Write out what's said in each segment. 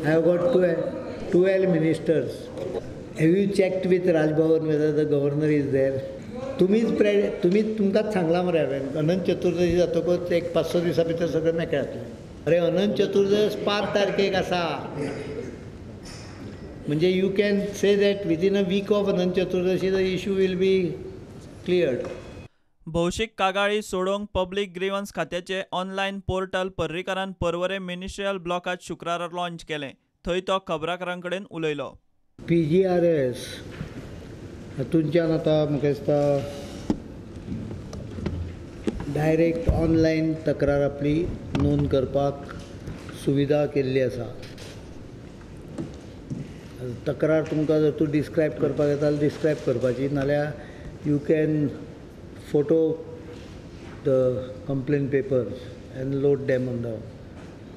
I have got 12 ministers. Have you checked with Raj Bhavan whether the governor is there? तुमकांच Sangla मरे हांवें अनंत चतुर्दशी जातकच एक 5-6 दिसां भितर सगळें मेकळ्यातलें. अरे अनंत चतुर्दश 5 तारखेक आसा. म्हणजे you can say that within a week of Anant Chaturdashi the issue will be cleared. भौशीक कागाळी सोडोवंक पब्लीक ग्रीवन्स खात्याचे ऑनलायन पोर्टल पर्रीकारान पर्वरेम मिनिस्ट्रियल ब्लॉकात शुक्रारा लॉन्च केलें. थंय तो खबराकारां कडेन उलयलो. PGRS हातूंतल्यान आतां म्हाका दिसता डायरेक्ट ऑनलायन तक्रार आपली नोंद करपाक सुविधा केल्ली आसा. तक्रार तुमकां जर तूं डिस्क्रायब करपाक येता जाल्यार डिस्क्रायब करपाची, नाल्यार you can photo the complain papers and load them on the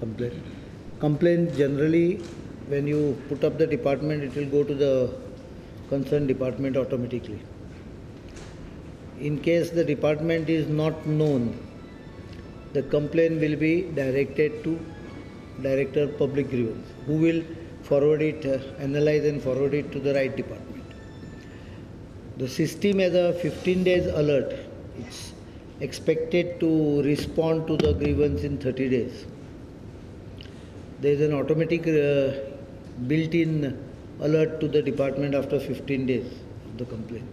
complaint. Complaint generally when you put up the department, it will go to the concerned department automatically. In case the department is not known, the complaint will be directed to Director Public Grievance, who will forward it, analyze and forward it to the right department. The system has a 15 days alert. It's expected to respond to the grievance in 30 days. There is an automatic built-in alert to the department after 15 days of the complaint.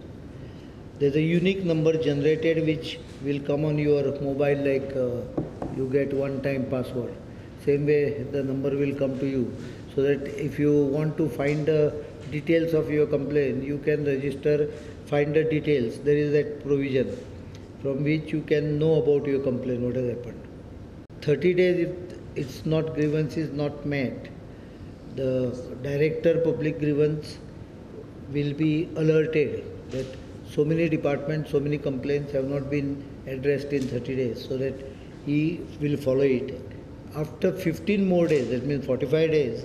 There is a unique number generated which will come on your mobile, like you get one-time password. Same way the number will come to you, so that if you want to find the details of your complaint, you can register, find the details. There is that provision from which you can know about your complaint, what has happened. 30 days, if it's not, grievance is not met, the Director Public Grievance will be alerted that so many departments, so many complaints have not been addressed in 30 days, so that he will follow it. After 15 more days, that means 45 days,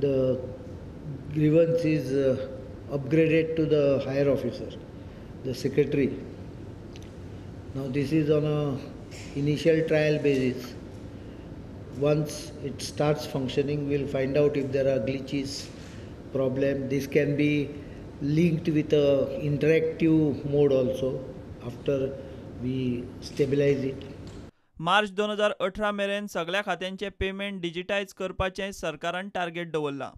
the grievance is upgraded to the higher officer, the secretary. Now this is on a initial trial basis. Once it starts functioning, we'll find out if there are glitches, problem. This can be linked with a interactive mode also after we stabilize it. मार्च 2018 मेरेन सगळ्या खात्यांचे payment digitise करपाचें सरकारान target दवरला.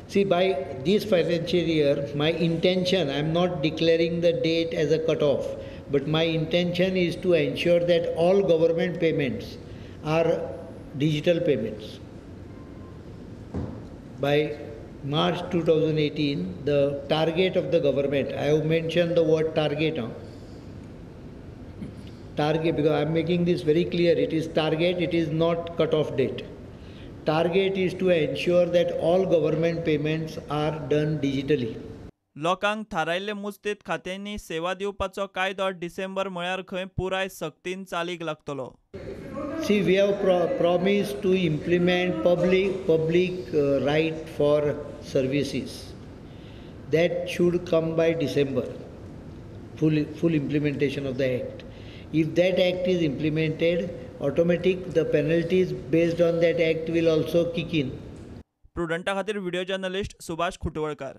See, by this financial year, my intention, I am not declaring the date as a cut-off, but my intention is to ensure that all government payments are digital payments. By March 2018, the target of the government, I have mentioned the word target. Target, because I am making this very clear, it is target, it is not cut-off date. Target is to ensure that all government payments are done digitally. लोकांक थारायल्ले मुजतीत खात्यांनी सेवा दिवपाचो कायदो December म्हळ्यार खंय पुराय सक्तीन चालीक लागतलो. See, we have promised to implement public right for services. That should come by December. Full implementation of the act. If that act is implemented, the penalties based on that act will also kick in. प्रुडंटा खातीर video journalist Subhash खुटवळकार.